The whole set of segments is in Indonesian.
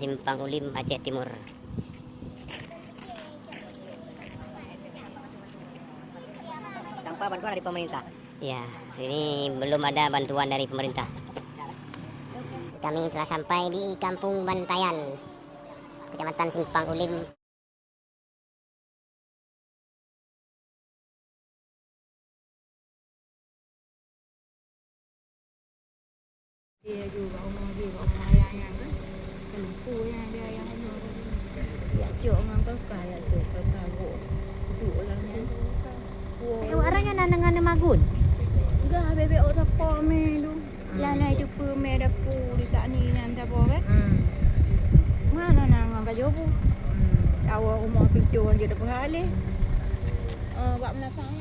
Simpang Ulim, Aceh Timur. Tanpa bantuan dari pemerintah. Ya, ini belum ada bantuan dari pemerintah. Kami telah sampai di Kampung Bantayan, Kecamatan Simpang Ulim. Dia juga rumah ayah yang kan lempu yang dia yang ya cok ngambil kaya tu kagak tu orangnya Waranya nanangan magun. enggak bebek orang po me lu lana itu pe me ada pu di kat ni nan ta po kan mana nang ka jobu awak rumah picu je dah berhalih buat melakangan.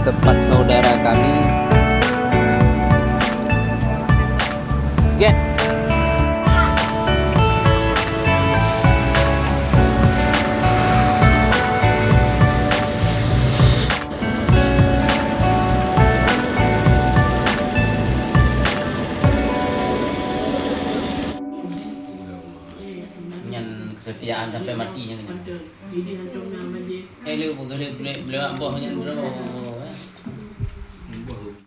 Tempat saudara kami. Get. Nyan kesetiaan sampai matinya kan. Ini beliau amboh nyan bro.